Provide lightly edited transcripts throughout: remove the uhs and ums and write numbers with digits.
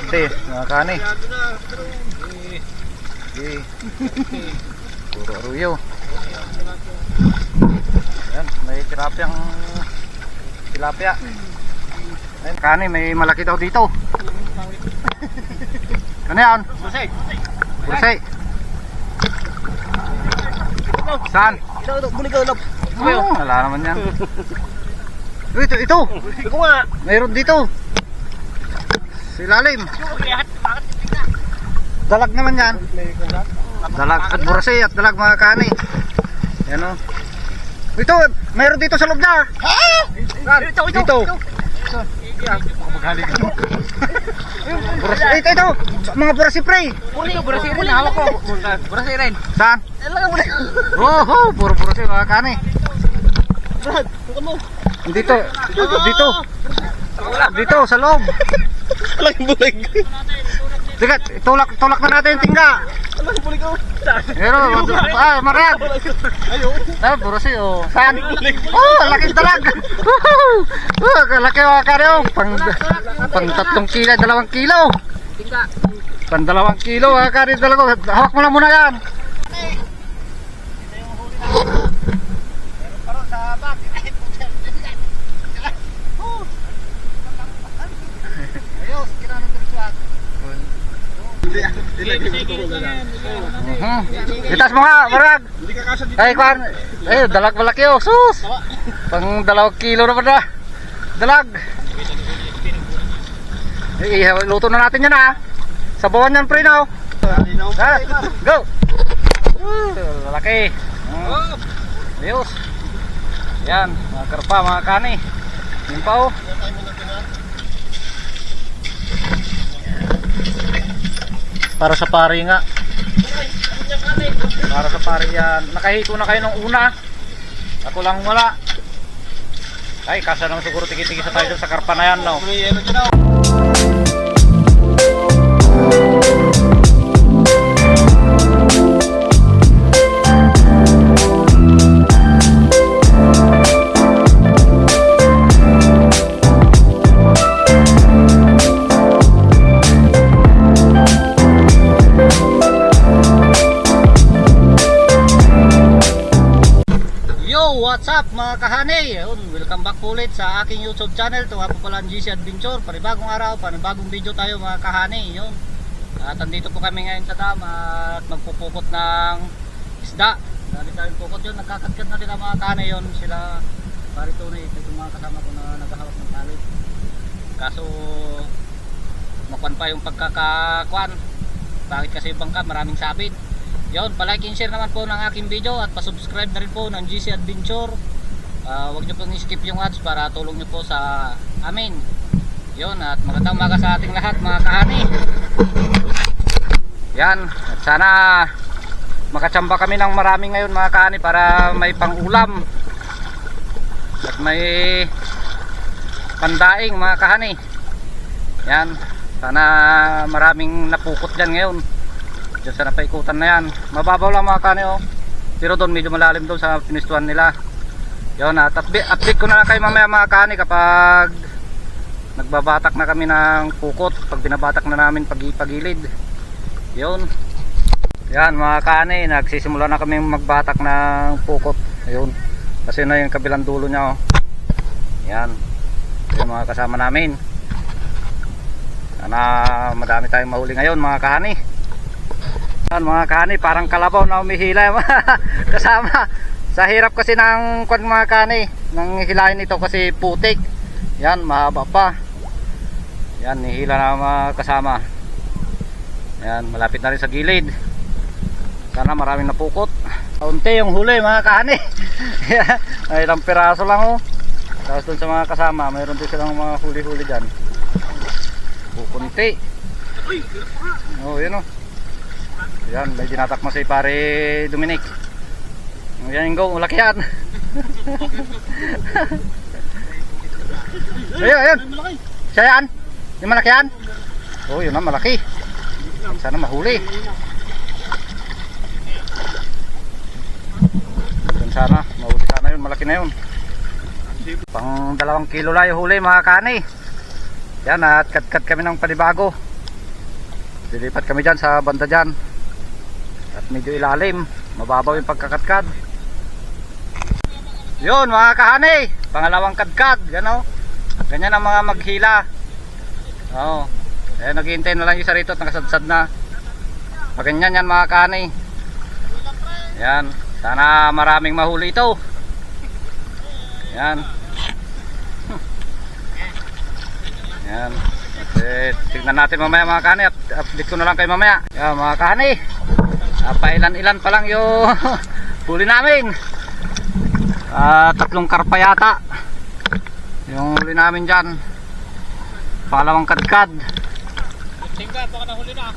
Swerte, mga kani. Okay. Puro aruyo. Ayan, may tilapia. Ayan, kani, may malaki daw dito. Ano yan? Bursay. Bursay. Saan? Wala naman yan. Ito. Ito nga. Mayroon dito. Sa ilalim. Dalag naman yan. Dalag at bursay at dalag mga kani. Yan o. Ito, mayroon dito sa loob na. Dito. Burasi, ito. Mga burasi pre. Burasi rin. Hawak ko. Burasi rin. Saan? Oh, puro burasi mga kani. Dito. Dito sa loob. Bulig. Teka, tulak na natin yung tingga. Pero, marag. Burasi oh. Saan? Oh, laki dalag. Laki mga kani oh. Pang 3 kilo, 2 kilo. Pang 2 kilo mga kani dalago. Hawak mo lang muna yan. Itas mo nga, marag. Ay, kuhan. Ay, dalag malaki oh. Sus. Pang 2 kilo na ba na? Dalag. Ay, luto na natin yan ha. Sabawan yan pre now. Go. Malaki. Ayos. Yan, mga karpa, mga kani. Yan pa oh. Para sa pari nga. Para sa pari yan. Nakahito na kayo nung una. Ako lang wala. Ay, kasa naman siguro tigi-tigi sa tayo sa karpa na yan, no? What's up mga kahani? Welcome back po ulit sa aking YouTube channel. Ito nga po pala ang GC Adventure. Panibagong araw, panibagong video tayo mga kahani. Yun. At andito po kami ngayon sa dam at magpupukot ng isda. Dali tayong pukot yun. Nagkakatkat natin ang mga kahani yun. Sila parito na ito yung mga kasama ko na naghahawak ng tali. Kaso makuan pa yung pagkakakuan. Bakit kasi bangka maraming sabit. Yun, palike and share naman po ng aking video at pasubscribe na rin po ng GC Adventure. Huwag nyo pong i-skip yung ads para tulong nyo po sa amin. Yun, at magandang umaga sa ating lahat mga kahani. Yan, at sana makatsamba kami ng marami ngayon mga kahani para may pang-ulam at may pandaing mga kahani. Yan, sana maraming napukot dyan ngayon. Diyan sa napaikutan na yan. Mababaw lang mga kani oh. Pero doon medyo malalim doon sa pinistuan nila. Yun at update ko na lang kayo mamaya mga kani kapag nagbabatak na kami ng pukot. Pag binabatak na namin pagilid. Yun. Yan mga kani, nagsisimula na kami magbatak ng pukot. Ayun. Kasi na yung kabilang dulo niya oh. Yan. Yung mga kasama namin. Sana madami tayong mahuli ngayon mga kahani. Yan mga kahani, parang kalabaw na umihila kasama. Sa hirap kasi ng mga kahani, ng hilahin ito kasi putik. Yan, mahaba pa. Yan, nihila na mga kasama. Yan, malapit na rin sa gilid. Sana maraming napukot. Kaunti yung huli mga kahani. May ilang piraso lang oh. Tapos dun sa mga kasama, mayroon din silang mga huli-huli dyan. Pupunti. Oh, yun oh. Yan, may dinatak mo si pare Dominic. Yan yung go, malaki yan. Ayun. Siya yan? Yung malaki yan? Oh, yun na, malaki. Sana mahuli. Yun sana, mahuli sana yun, malaki na yun. Pang 2 kilo lang yung huli mga kani. Yan, at kat kami ng panibago. Dilipat kami dyan sa banda dyan. At medyo ilalim. Mababaw yung pagkakatkad. Yun mga kahani, pangalawang kadkad. Gano? Ganyan ang mga maghila. Oo. Eh, naghihintay na lang yung isa rito at nakasadsad na. Maganyan yan mga kahani. Yan. Sana maraming mahuli ito. Yan. Yan. At tignan natin mamaya mga kahani. Update ko na lang kayo mamaya. Yan mga kahani. Pailan-ilan pa lang yung huli namin. 3 karpa yata yung huli namin dyan. Pangalawang kadkad. Tingka, baka nahuli na.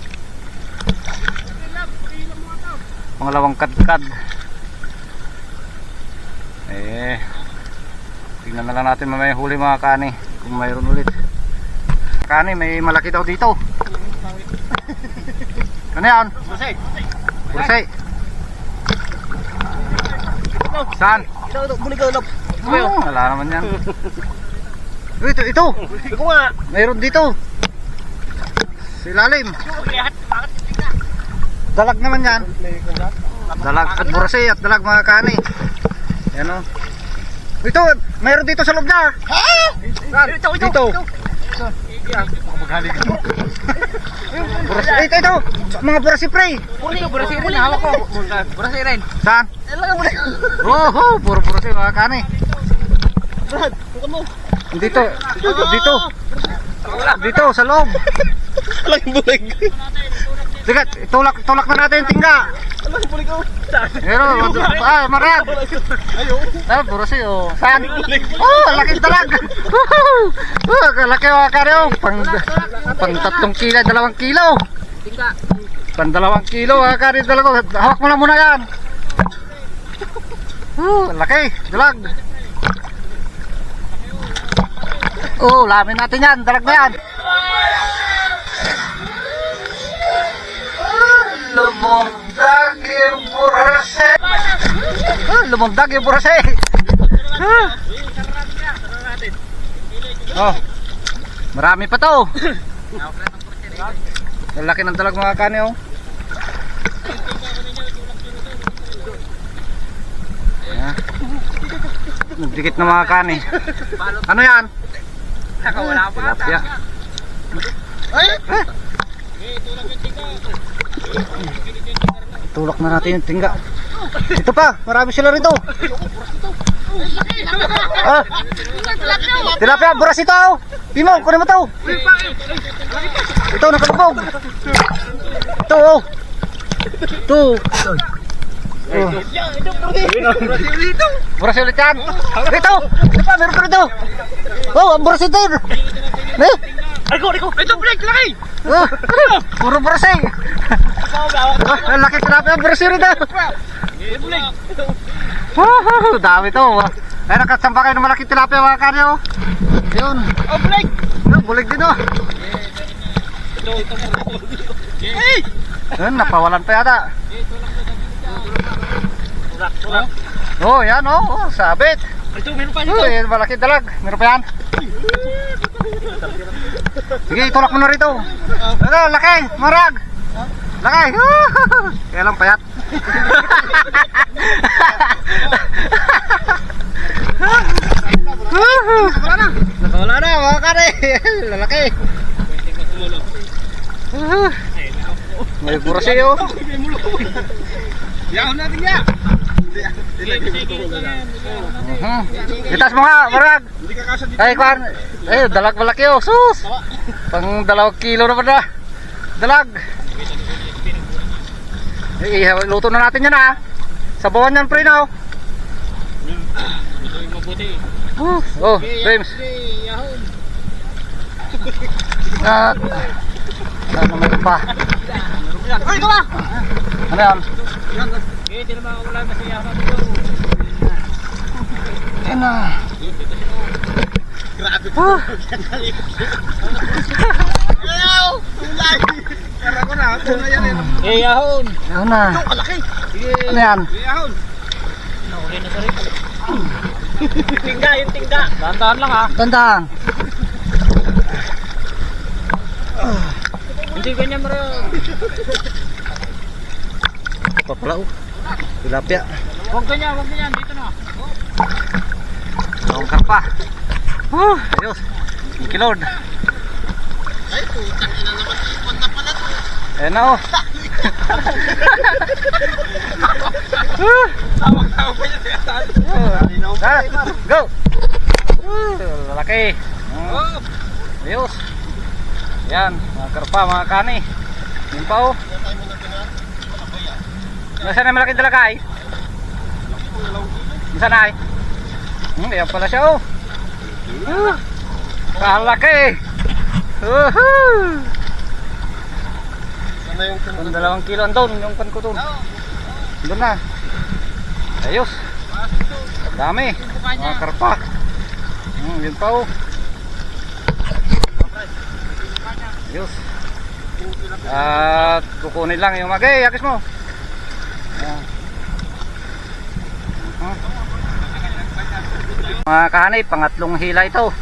Pangalawang kadkad. Tingnan na lang natin mamaya huli mga kani. Kung mayroon ulit. Kani, may malaki daw dito. Ano yan? Busay. Bursay. Saan? Ito, buligaw na. Wala naman yan. Ito. Iko nga. Mayroon dito. Silalim. Dalag naman yan. Dalag at burasay at dalag mga kani. Yan o. Ito, mayroon dito sa loob na. Dito. Burasay, ito. Mga burasay pre. Burasay rin, hawak ko. Burasay rin. Saan? Oh, puro burasay mga kani. Brad, bukan mo. Dito. Dito sa loob. Alang bulig. Sige, tulak na natin yung tingga. Alang bulig ko. Pero, marag. Ayo. Puro siyo. Saan? Oh, laki dalag. Laki mga kare. Pang 3 kilo, 2 kilo. Pang 2 kilo mga kare dalag. Hawak mo lang muna yan. Laki, dalag. Lamin natin yan, dalag na yan. Lumundag yung burase. Lumundag yung burase. Marami pa to. Ang laki ng dalag mga kani oh. Nagdikit na mga kani. Ano yan? Nakawala pa. Tilapia. Tulak na natin yung tingga. Ito pa, marami sila rito. Tilapia, buras ito oh. Pimo, kunin mo to. Ito, nakalubog. Ito oh. Ito. Buras ulit yan. Ito, ito pa, meron pa rito. Oh, ang buras ito. Ito, break, laki. Puro buras eh. Ang laki tilapia, buras yun ito. Dami to. Ay, nakasampa kayo ng malaki tilapia mga kanya oh. Yun. Oh, break. Bulig din oh. Yun, napawalan pa yata. Oh, yan oh, sabit. Ito, meron pa Oh, yan, malaki dalag. Meron pa yan. Sige, itulak mo na rito. Ito, laki, marag. Laki. Kaya lang payat. Nakawala na, mga kare. Lalaki. May buras eh oh. Yaon natin ya. Itas mo nga, marag. Hindi ka kasya dito. Ay, kuhan. Ay, dalag malaki oh, sus. Pang 2 kilo na ba na? Dalag. Ay, luto na natin yan ah. Sabawan yan pre na oh. Oh, James. At ano naman pa? Ay, ito ba? Ano yan? Hindi naman ako wala kasi yaman. Yan na. Grabe. Ayaw! Tulay! Kara ko na, tuna yan eh. Eh, yahon. Yahon na. Ito, kalaki. Ano yan? Yahon. Nahuli na sa rin. Tingga, yung tingga. Dahan-dahan lang ha. Tandaan. Hindi ganyan bro. Pa pala oh. Tilapia. Huwag ganyan. Dito na. Long karpa. Ayos. Thank you Lord. Ay, putang ina naman. Ipon na pala to. Ayan na oh. Tawag-tawag pa niya siya. Go! Lalaki. Oh. Ayos. Yan, mga karpa, mga kani. Yun pa oh. Nasaan na malaking dalagay? Nasaan na ay? Ayan pala siya oh. Kalaki. Ano yung Kung 2 kilo andun, yung pan ko dun. Doon na. Ayos. Dami. Mga karpa. Yun pa oh. Ayos. At kukunin lang yung magay. Yakis mo. Ayan. Mga kahanay, pangatlong hila ito.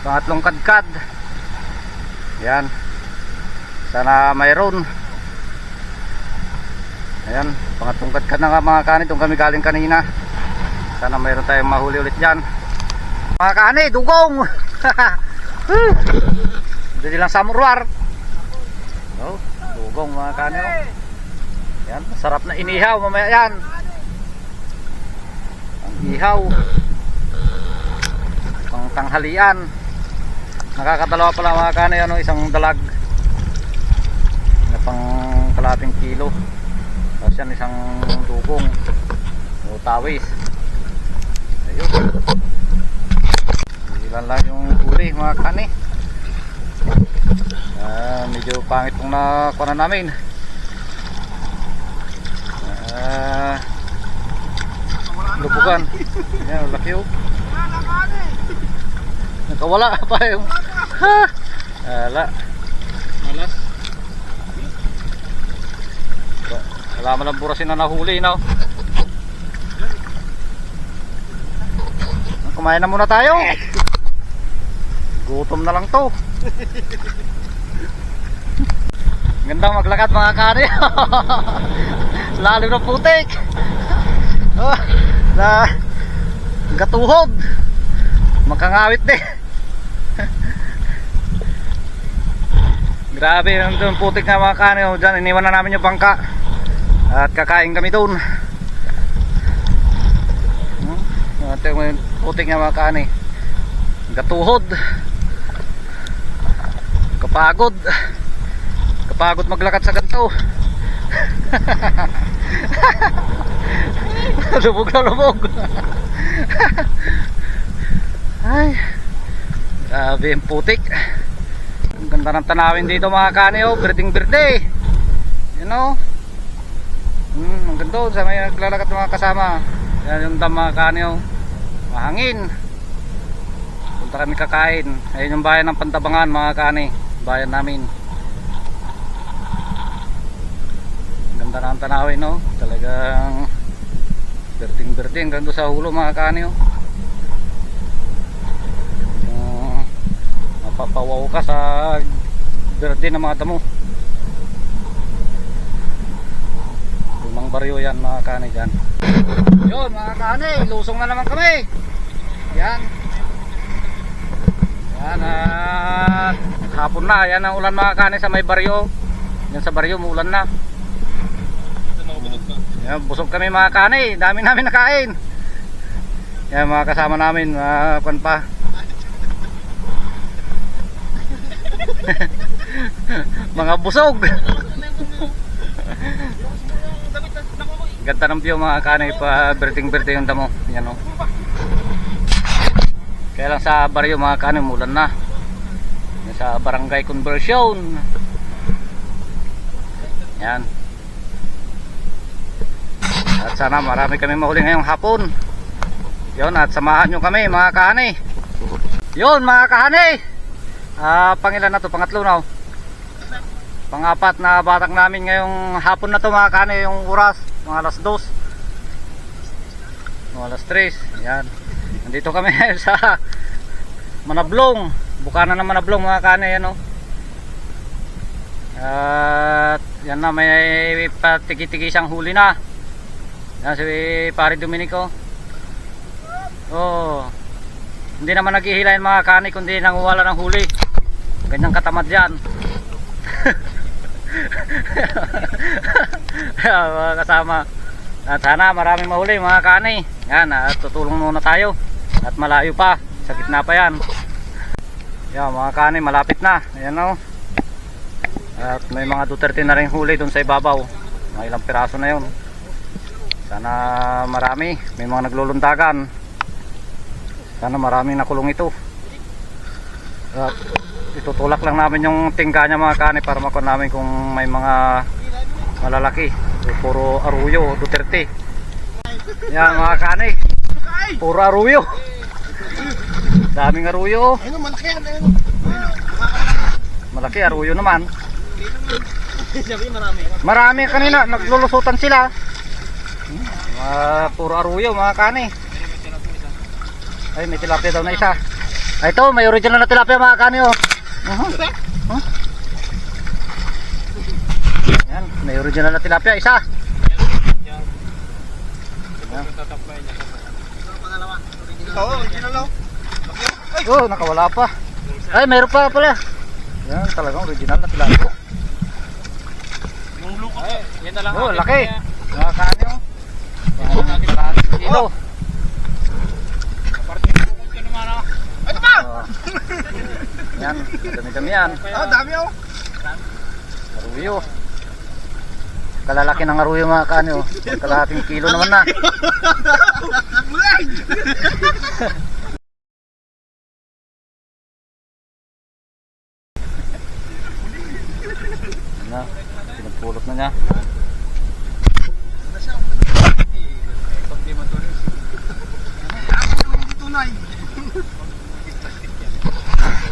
Pangatlong kadkad. Yan. Sana mayroon. Ayan, pangatlong kadkad na nga mga kahanay. Doon kami galing kanina. Sana mayroon tayong mahuli ulit dyan. Mga kahanay, dugong. Hindi lang samurwar. Oh, dugong mga kahanay. Yan, masarap na inihaw mamaya yan. Ang ihaw. Pang tanghalian. Nakakadalawa pala mga kanay ano, isang dalag na pang kalating kilo. Tapos yan isang dugong o tawis. Ayun. Ilan lang yung huli mga kanay. Medyo pangit pong nakuha na namin. Lubukan. Yan, laki oh. Nakawala pa yung wala. Malas. Wala man ang burasin na nahuli na. Kumain na muna tayo. Gutom na lang to. Gandang maglakad mga kari. Lalim ng putik. Na gatuhod. Makangawit din. Grabe yung putik na mga kani. Diyan iniwan na namin yung bangka. At kakain kami doon. Ito yung putik na mga kani. Gatuhod. Kapagod. Kapagod maglakad sa ganito. Lubog na lubog. Ay, grabe yung putik. Ang ganda ng tanawin dito mga kani oh. Birding birde. You know. Ang ganda sa may naglalakad mga kasama. Yan yung dam mga kani oh. Mahangin. Punta kami kakain. Ayun yung bayan ng Pantabangan mga kani. Bayan namin. Ganda ng tanawin no. Talagang birding ganda sa hulo mga kani oh. Mapapawaw ka sa berde ng mga damo. Lumang baryo yan mga kani dyan. Yun mga kani, lusong na naman kami. Yan. Yan at hapon na. Yan ang ulan mga kani sa may baryo. Yan sa baryo muulan na. Yan, busog kami mga kani. Dami namin nakain. Yan mga kasama namin. Kuwan pa. Mga busog. Ganda ng view mga kanay pa birding yung damo. Yan o. Kaya lang sa baryo mga kanay mulan na. Sa barangay conversion. Yan. At sana marami kami mahuli ngayong hapon. Yun, at samahan nyo kami mga kanay. Yun mga kanay. Pangilan na to? Pangatlo na. Pangapat na batak namin ngayong hapon na to mga kanay. Yung oras, mga alas 2, mga alas 3. Yan. Nandito kami sa Manablong. Bukana ng Manablong mga kanay. Ano? At yan na, may patigi-tigi siyang huli na. Yan si Pare Dominico. Oh, hindi naman naghihilayin mga kani kundi nanguwala ng huli. Ganyang katamad yan. Yan, mga kasama. At sana maraming mahuli mga kani. Yan, at tutulong muna tayo. At malayo pa, sa gitna pa yan. Yan mga kani, malapit na. Ayan o. At may mga Duterte na rin huli dun sa ibabaw. Mga ilang piraso na yun. Sana marami. May mga naglulundagan. Sana maraming nakulong ito. At itutulak lang namin yung tingga niya mga kani para makuha namin kung may mga malalaki. Puro Arroyo, Duterte. Yan mga kani. Puro Arroyo. Daming Arroyo. Ayun, malaki yan. Ayun. Malaki Arroyo naman. Sabi marami. Marami kanina, naglulusutan sila. Puro Arroyo mga kani. Ay, may tilapia daw na isa. Ay, ito, may original na tilapia mga kani oh. Yan, may original na tilapia isa. Oo, original daw. Oh, nakawala pa. Ay, mayroon pa pala. Yan, talagang original na tilapia. Yung blue ko. Yan na lang. Oh, laki. Mga kani oh. Kilo. Parte yung bukod ko naman ako. Ano ba? Oh. Yan, dami-dami yan. Dami oh. Arroyo. Kalalaki ng arroyo mga kani oh. Kalahating kilo naman na. Na, pinagpulot na niya. Tunay.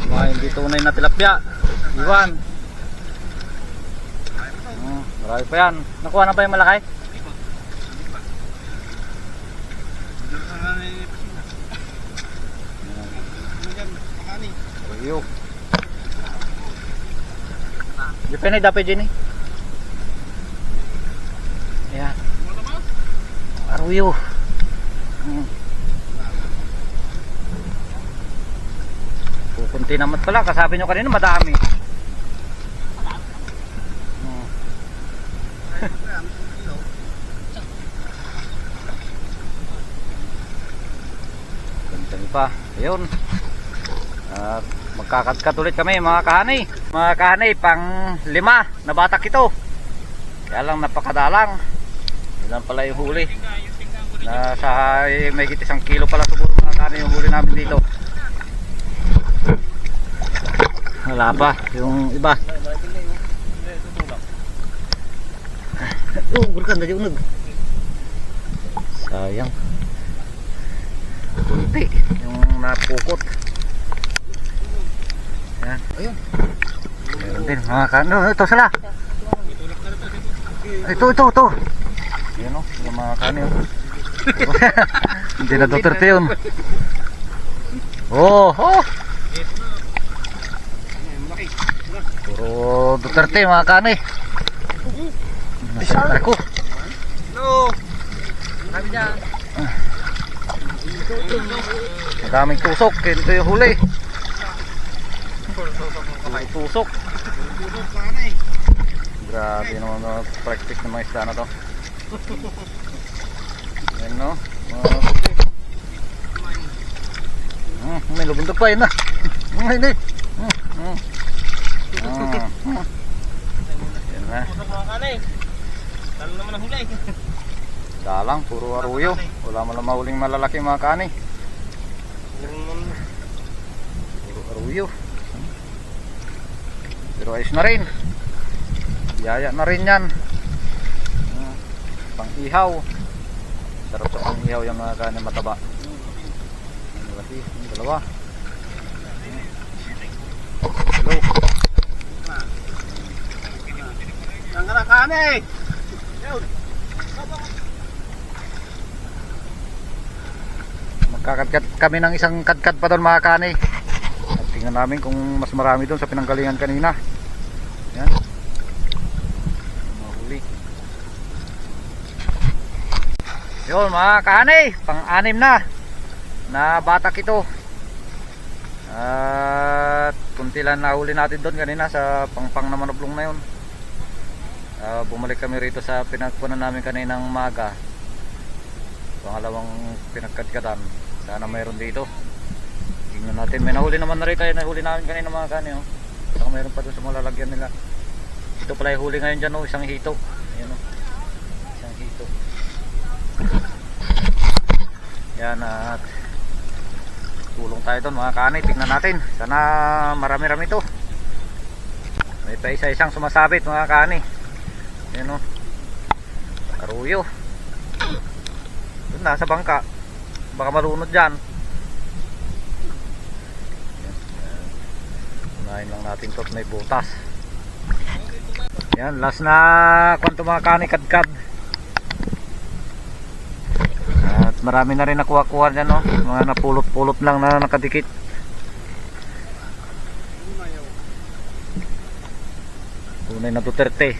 Mga hindi tunay na tilapia. Iwan. Marami pa yan. Nakuha na ba yung malaki? Arroyo. Depende dapat dyan eh. Ayan. Arroyo. Pupunti naman pala. Kasabi nyo kanina madami. Gantang pa. Ayun. At magkakatkat ulit kami mga kahani. Mga kahani, pang 5 na batak ito. Kaya lang napakadalang. Ilan pala yung huli. Nasa may higit 1 kilo pala siguro mga kahani yung huli namin dito. Wala pa yung iba. Oh, bulkan na diunog. Sayang. Kunti yung napukot. Yan. Ayun. Meron din mga kano. Ito sila. Ito. Yan o. Yung mga kano. Hindi na Duterte yun. Oh. Puro Duterte mga kano eh. Nasa ako. No. Sabi niya. Madaming tusok. Ito yung huli. May tusok. Grabe naman na practice ng mga isda na to. Yan no. May lubundog pa yun na. Hindi. Yan na. Talo naman ang huli. Dalang, puro Arroyo. Wala man lang mahuling malalaki mga kani. Puro Arroyo. Pero ayos na rin. Yaya na rin yan. Pang ihaw. Sarap sa pang ihaw yung mga kani mataba. Yung dalawa. Hello. Ang karakane. Magkakadkad kami ng isang kadkad pa doon mga kani. At tingnan namin kung mas marami doon sa pinanggalingan kanina. Yan. Yun mga kahanay, pang-anim na batak ito. At kunti lang nahuli natin doon kanina sa pangpang na manoblong na yun. Bumalik kami rito sa pinagpunan namin kaninang umaga. Pangalawang pinagkadkatan. Sana mayroon dito. Tingnan natin, may nahuli naman na rito. Nahuli namin kanina mga kahanay. Saka mayroon pa doon sa mga lalagyan nila. Ito pala yung huli ngayon dyan, isang hito. Ayan, isang hito. Yan, at tulong tayo doon mga kahanay. Tingnan natin, sana marami-rami ito. May pa isa-isang sumasabit mga kahanay. Ayan, karuyo. Doon nasa bangka, baka malunod dyan. Unahin lang natin ito at may butas. Yan, last na kwanto mga kahanay, kadkad. At marami na rin nakuha-kuha dyan, no? Mga napulot-pulot lang na nakadikit. Tunay na Duterte.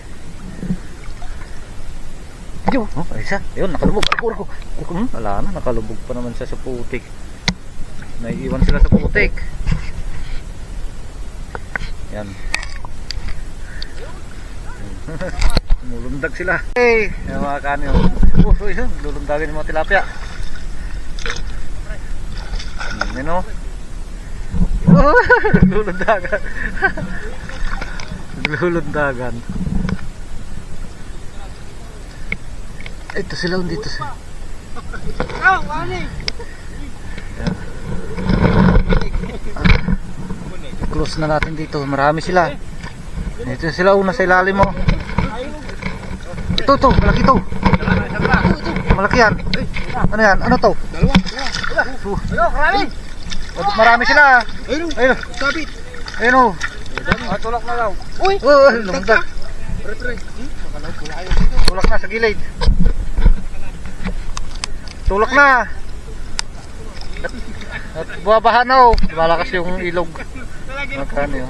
Ayun, isa. Ayun, nakalubog. Ako. Wala na, nakalubog pa naman siya sa putik. Naiiwan sila sa putik. Yan. Mulundag sila. Hey, yung mga kanyo. Yun, lulundagin yung mga tilapia. Yun, lulundagan. Lulundagan. Ito sila, dito sila. Close na natin dito, marami sila. Dito sila una sa ilalim mo. Ito, malaki to. Malaki yan. Ano yan? Ano to? Marami sila. Ayun. Sabit. Ayun o. Tulak na daw. Uy! Lumagdag. Tulak na sa gilid. Tulak na. At buwabahan na o. Malakas yung ilog. Makani o.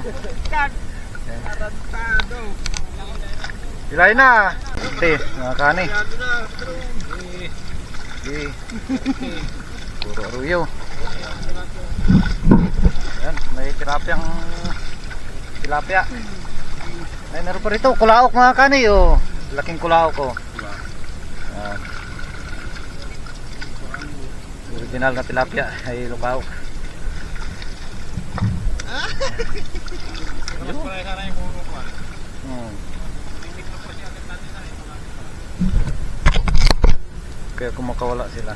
Ilay na. Ito, makani. Puro aruyo. Yan, may tilapia. Ay, naroon pa rito, kulaok mga kani, oh. Laking kulaok, oh. Yan. Original na tilapia, ay lukaok. Kaya kumakawala sila.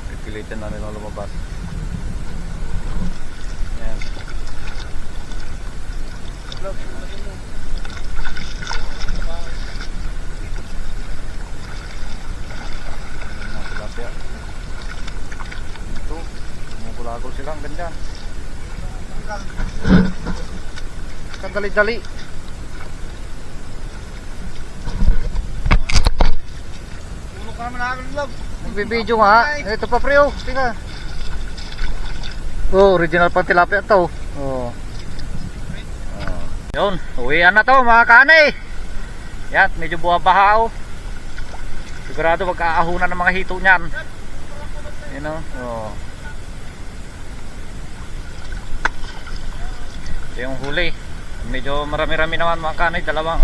Pipilitan namin ang lumabas. Ayan. Mga tilapia. Ito, kumugulagol sila ang ganyan. Kadali-dali. Tulok naman namin vlog. Nagbibideo nga. Ito pa pre, oh. Tingnan. Oh, original pang tilapia to. Oh. Yun, uwian na to mga kanay. Yan, medyo buha-baha, oh. Sigurado magkaahunan ng mga hito niyan. You know? Oh. Yung huli, medyo marami-rami naman mga kanay, dalawang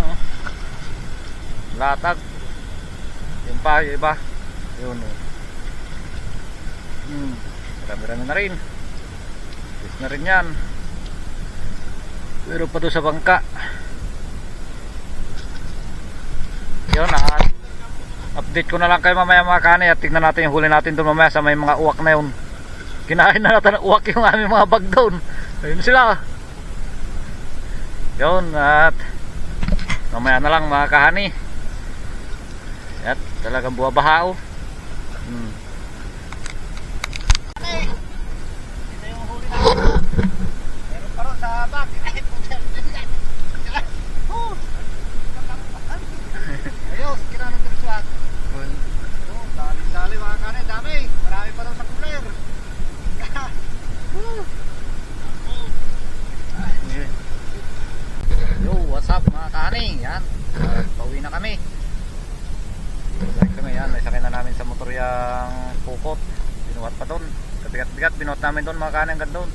latag. Yung pa, yung iba yun, marami-rami na rin. Yes na rin yan. Pero pa doon sa bangka yun, update ko na lang kayo mamaya mga kanay. At tignan natin yung huli natin doon mamaya sa may mga uwak na yun. Kinain na natin ng uwak yung aming mga bag doon. Ayun sila. Yun, at mamaya na lang mga kahani. At talagang buwabaha, oh. Ito yung huli natin. Meron pa rin sa bag. Ayos, kinanong dirisuan. Dali-dali mga kahani, dami. Marami pa rin sa cooler. bangkot. Binuhat pa doon. Kabigat-bigat, binuhat namin doon mga kanin hanggang doon.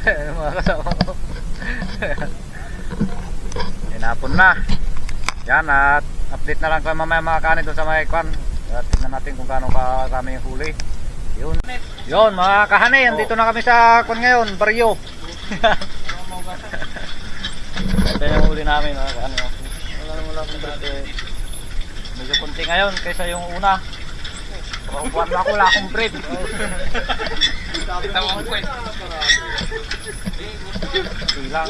Mga kasama ko. Hinapon na. Yan, at update na lang kayo mamaya mga kanin doon sa mga kwan. At tingnan natin kung gaano karami yung huli. Yun mga kahani, andito na kami sa kwan ngayon, baryo. Ito yung huli namin mga kahani. Wala akong bread. Medyo kunti ngayon kaysa yung una. Buwan na ako, wala akong bread. Tawag ko eh. Bilang.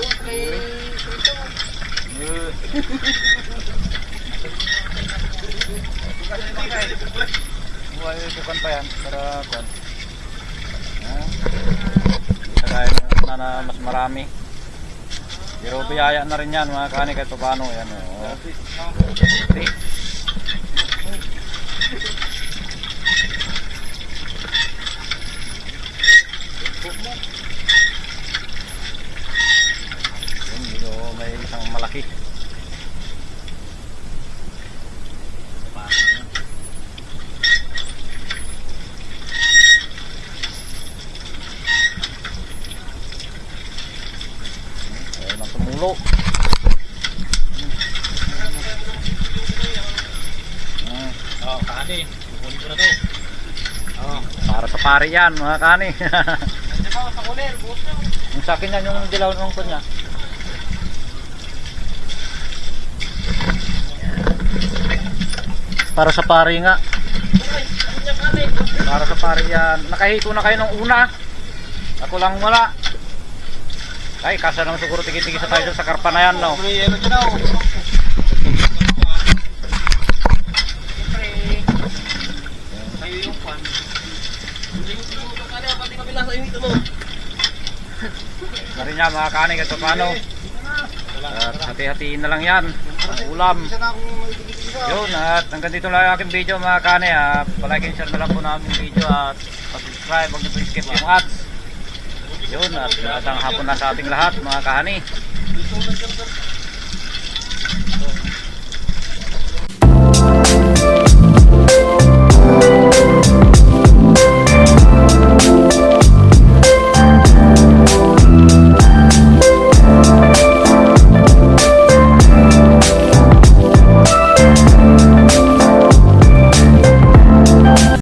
Buhay bukan pa yan para kwan. Isa tayo na mas marami. Pero biyaya na rin yan mga kani kahit paano yan. Dito may isang malaki. Ayun ang tumulo. Oh, kani. Kukunin ko na to. Oh. Para sa pari yan mga kani. Nandiyan ba sa kulir? Buhos na. Yung sa akin yan yung dilaw ng kunya. Para sa pari nga. Para sa pari yan. Nakahito na kayo nung una. Ako lang wala. Ay, kasa naman siguro tigit-tigit sa tayo sa karpa na yan, no? May yelo dyan ako. Kayo yung pan. Pati kabila sa inyo ito mo. Narin niya mga kani kahit paano. At hati-hatiin na lang yan. Ang ulam. Yun, at hanggang dito lang yung aking video mga kani. Palike and share na lang po namin yung video at subscribe. Huwag niyo po skip yung ads. Yun, at magandang hapon na sa ating lahat mga kahani.